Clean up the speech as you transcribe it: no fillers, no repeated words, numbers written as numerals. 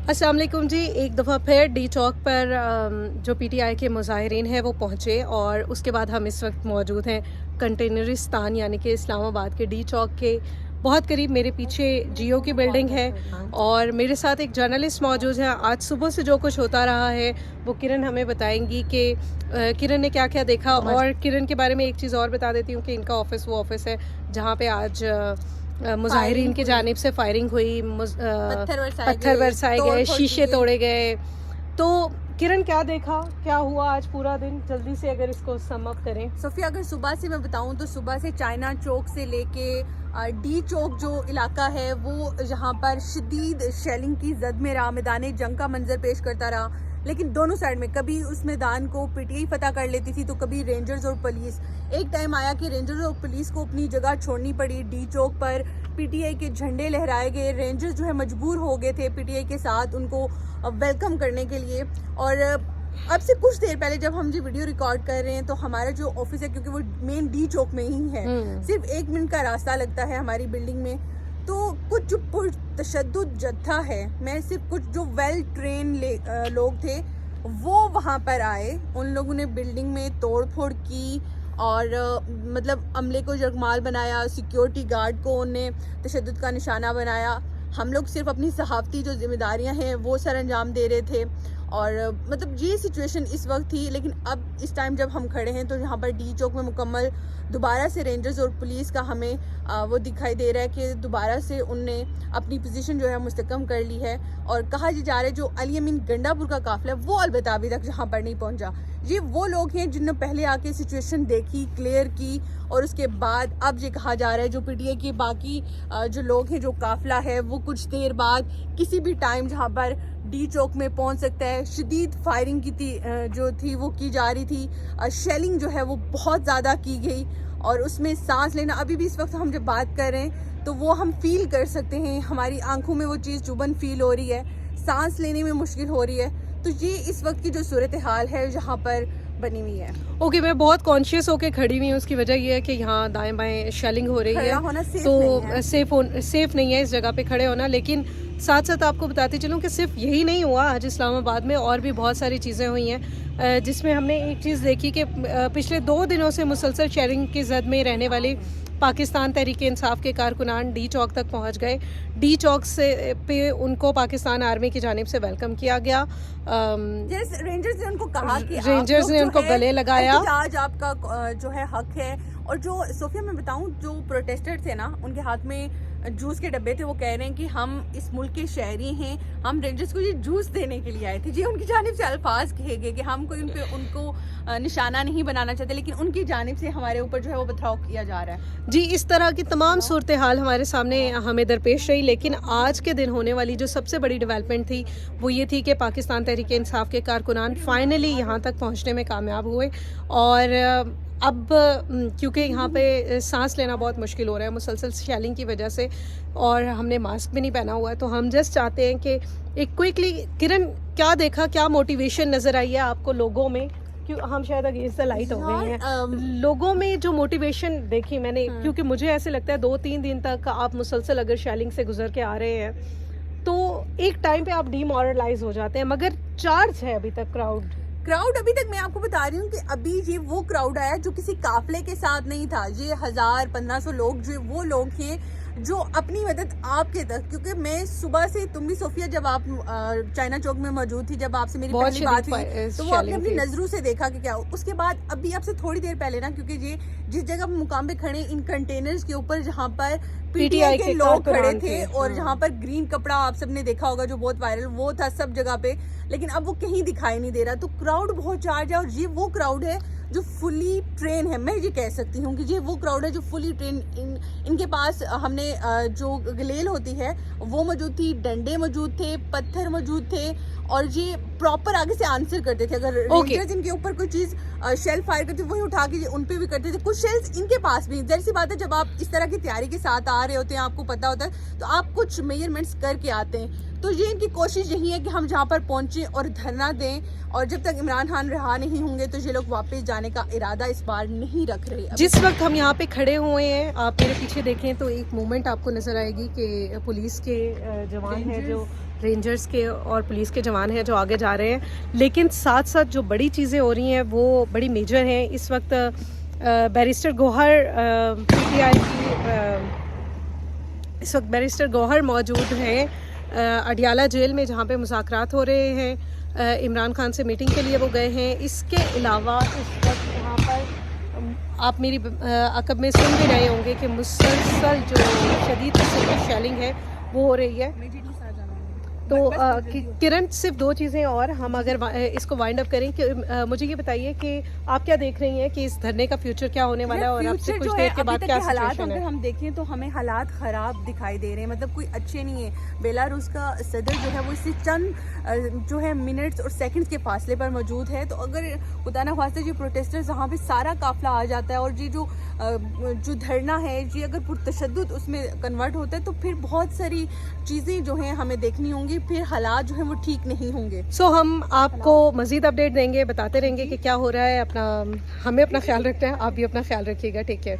अस्सलाम वालेकुम जी। एक दफ़ा फिर डी चौक पर जो पीटीआई के मुजाहिरीन हैं वो पहुँचे और उसके बाद हम इस वक्त मौजूद हैं कंटेनरिस्तान यानी कि इस्लामाबाद के डी चौक के बहुत करीब। मेरे पीछे जियो की बिल्डिंग है और मेरे साथ एक जर्नलिस्ट मौजूद है। आज सुबह से जो कुछ होता रहा है वो किरण हमें बताएंगी कि किरण ने क्या क्या देखा। और किरण के बारे में एक चीज़ और बता देती हूँ कि इनका ऑफिस वो ऑफिस है जहाँ पे आज मुजाहिरीन की जानिब से फायरिंग हुई, पत्थर बरसाए गए, शीशे तोड़े गए। तो किरण क्या देखा, क्या हुआ आज पूरा दिन, जल्दी से अगर इसको सम अप करें। सोफिया, अगर सुबह से मैं बताऊं तो सुबह से चाइना चौक से लेके डी चौक जो इलाका है वो यहाँ पर शदीद शेलिंग की जद में रहा, मैदान जंग का मंजर पेश करता रहा। लेकिन दोनों साइड में कभी उस मैदान को पीटीआई फतह कर लेती थी तो कभी रेंजर्स और पुलिस। एक टाइम आया कि रेंजर्स और पुलिस को अपनी जगह छोड़नी पड़ी। डी चौक पर पीटीआई के झंडे लहराए गए। रेंजर्स जो है मजबूर हो गए थे पीटीआई के साथ उनको वेलकम करने के लिए। और अब से कुछ देर पहले जब हम जो वीडियो रिकॉर्ड कर रहे हैं तो हमारा जो ऑफिस है, क्योंकि वो मेन डी चौक में ही है, सिर्फ 1 मिनट का रास्ता लगता है हमारी बिल्डिंग में। तो कुछ जो तशद्दुद जत्था है, मैं सिर्फ कुछ जो वेल ट्रेन लोग थे वो वहाँ पर आए। उन लोगों ने बिल्डिंग में तोड़ फोड़ की और मतलब अमले को जगमाल बनाया, सिक्योरिटी गार्ड को उन्हें तशद्दुद का निशाना बनाया। हम लोग सिर्फ अपनी सहाफ़ती जो जिम्मेदारियां हैं वो सर अंजाम दे रहे थे। और मतलब ये सिचुएशन इस वक्त थी। लेकिन अब इस टाइम जब हम खड़े हैं तो यहाँ पर डी चौक में मुकम्मल दोबारा से रेंजर्स और पुलिस का हमें वो दिखाई दे रहा है कि दोबारा से उनने अपनी पोजीशन जो है मुस्तकम कर ली है। और कहा जा रहा है जो अली अमीन गंडापुर का काफिला है वो अलबत्ता अभी तक यहाँ पर नहीं पहुँचा। ये वो लोग हैं जिन्होंने पहले आके सिचुएशन देखी, क्लियर की और उसके बाद अब ये कहा जा रहा है जो पीटीआई के बाकी जो लोग हैं, जो काफिला है, वो कुछ देर बाद किसी भी टाइम जहाँ पर डी चौक में पहुंच सकता है। शदीद फायरिंग जो थी वो की जा रही थी। शेलिंग जो है वो बहुत ज़्यादा की गई और उसमें सांस लेना, अभी भी इस वक्त हम जब बात कर रहे हैं तो वो हम फील कर सकते हैं। हमारी आंखों में वो चीज़ चुभन फील हो रही है, सांस लेने में मुश्किल हो रही है। तो ये इस वक्त की जो सूरत हाल है यहाँ पर बनी हुई है। ओके, मैं बहुत कॉन्शियस होकर खड़ी हुई हूँ। उसकी वजह ये है कि यहाँ दाएं बाएं शेलिंग हो रही है तो सेफ नहीं है इस जगह पे खड़े होना। लेकिन साथ साथ आपको बताती चलूँ कि सिर्फ यही नहीं हुआ आज इस्लामाबाद में, और भी बहुत सारी चीज़ें हुई हैं जिसमें हमने एक चीज़ देखी कि पिछले 2 दिनों से मुसलसल शेयरिंग की जद में रहने वाले पाकिस्तान तहरीक इंसाफ के कारकुनान डी चौक तक पहुंच गए। डी चौक से पे उनको पाकिस्तान आर्मी की जानिब से वेलकम किया गया। रेंजर्स ने उनको कहा कि रेंजर्स ने उनको गले लगाया, आज आपका जो है हक है। और जो सोफिया मैं बताऊं, जो प्रोटेस्टर थे ना, उनके हाथ में जूस के डब्बे थे। वो कह रहे हैं कि हम इस मुल्क के शहरी हैं, हम रेंजर्स को ये जूस देने के लिए आए थे। जी, उनकी जानिब से अल्फाज कहे गए कि हम कोई उनको निशाना नहीं बनाना चाहते, लेकिन उनकी जानिब से हमारे ऊपर जो है वो पथराव किया जा रहा है। जी, इस तरह की तमाम सूरत हाल हमारे सामने हमें दरपेश रही। लेकिन आज के दिन होने वाली जो सबसे बड़ी डेवलपमेंट थी वो ये थी कि पाकिस्तान तहरीक इंसाफ के कारकुनान फाइनली यहाँ तक पहुँचने में कामयाब हुए। और अब क्योंकि यहाँ पे सांस लेना बहुत मुश्किल हो रहा है मुसलसल शेलिंग की वजह से, और हमने मास्क भी नहीं पहना हुआ है, तो हम जस्ट चाहते हैं कि एक क्विकली, किरण क्या देखा, क्या मोटिवेशन नज़र आई है आपको लोगों में? क्यों हम शायद अगेंस्ट द लाइट हो गए हैं। लोगों में जो मोटिवेशन देखी मैंने, क्योंकि मुझे ऐसे लगता है 2-3 दिन तक आप मुसलसल अगर शेलिंग से गुजर के आ रहे हैं तो एक टाइम पे आप डीमोरलाइज हो जाते हैं। मगर चार्ज है अभी तक क्राउड अभी तक मैं आपको बता रही हूँ कि अभी ये वो क्राउड आया जो किसी काफले के साथ नहीं था। ये 1000-1500 लोग जो वो लोग हैं जो अपनी मदद आपके तक, क्योंकि मैं सुबह से, तुम भी सोफिया जब आप चाइना चौक में मौजूद थी, जब आपसे मेरी पहली बात हुई तो वो आपने अपनी नजरों से देखा कि क्या। उसके बाद अभी आपसे थोड़ी देर पहले ना, क्योंकि ये जिस जगह मुकाम पे खड़े इन कंटेनर्स के ऊपर जहाँ पर पीटीआई के लोग खड़े थे और जहाँ पर ग्रीन कपड़ा आप सबने देखा होगा जो बहुत वायरल वो था सब जगह पे, लेकिन अब वो कहीं दिखाई नहीं दे रहा। तो क्राउड बहुत चार्ज है और ये वो क्राउड है जो फुली ट्रेन है। मैं ये कह सकती हूँ कि ये वो क्राउड है जो फुली ट्रेन, इनके पास हमने जो गलेल होती है वो मौजूद थी, डंडे मौजूद थे, पत्थर मौजूद थे और ये प्रॉपर आगे से आंसर करते थे। अगर रेंजर्स इनके ऊपर कोई चीज शेल फायर करते वही उठा के उन पे भी करते थे। कुछ शेल्स इनके पास भी, जैसी बात है जब आप इस तरह की तैयारी के साथ आ रहे होते हैं, आपको पता होता है तो आप कुछ मेजरमेंट्स करके आते हैं। तो ये इनकी कोशिश यही है कि हम जहाँ पर पहुँचे और धरना दें, और जब तक इमरान खान रहा नहीं होंगे तो ये लोग वापस जाने का इरादा इस बार नहीं रख रहे। जिस वक्त हम यहाँ पे खड़े हुए हैं, आप मेरे पीछे देखें तो एक मूवमेंट आपको नज़र आएगी कि पुलिस के जवान हैं, जो रेंजर्स के और पुलिस के जवान हैं जो आगे जा रहे हैं, लेकिन साथ साथ जो बड़ी चीज़ें हो रही हैं वो बड़ी मेजर हैं। इस वक्त बैरिस्टर गौहर PTI की इस वक्त बैरिस्टर गौहर मौजूद हैं अडियाला जेल में, जहाँ पे मुज़ाकरात हो रहे हैं। इमरान खान से मीटिंग के लिए वो गए हैं। इसके अलावा इस वक्त यहाँ पर आप मेरी अकब में सुन भी रहे होंगे कि मुसलसल जो शदीद किस्म की शेलिंग है वो हो रही है। तो किरण, सिर्फ दो चीज़ें और हम अगर इसको वाइंड अप करें कि मुझे ये बताइए कि आप क्या देख रही हैं कि इस धरने का फ्यूचर क्या होने वाला है, और अब से कुछ देर के बाद क्या हालात सिचुएशन अगर है? हम देखें तो हमें हालात ख़राब दिखाई दे रहे हैं, मतलब कोई अच्छे नहीं है। बेलारूस का सदर जो है वो इससे चंद जो है मिनट्स और सेकंड्स के फासले पर मौजूद है। तो अगर खुदा न खास्ते जो प्रोटेस्टर्स वहाँ पे सारा काफिला आ जाता है और ये जो धरना है ये अगर पुरतशद्दुद उसमें कन्वर्ट होता है तो फिर बहुत सारी चीज़ें जो हैं हमें देखनी होंगी, फिर हालात जो हैं वो ठीक नहीं होंगे। सो हम आपको मज़ीद अपडेट देंगे, बताते रहेंगे कि क्या हो रहा है। हमें अपना ख्याल रखना है, आप भी अपना ख्याल रखिएगा। Take care.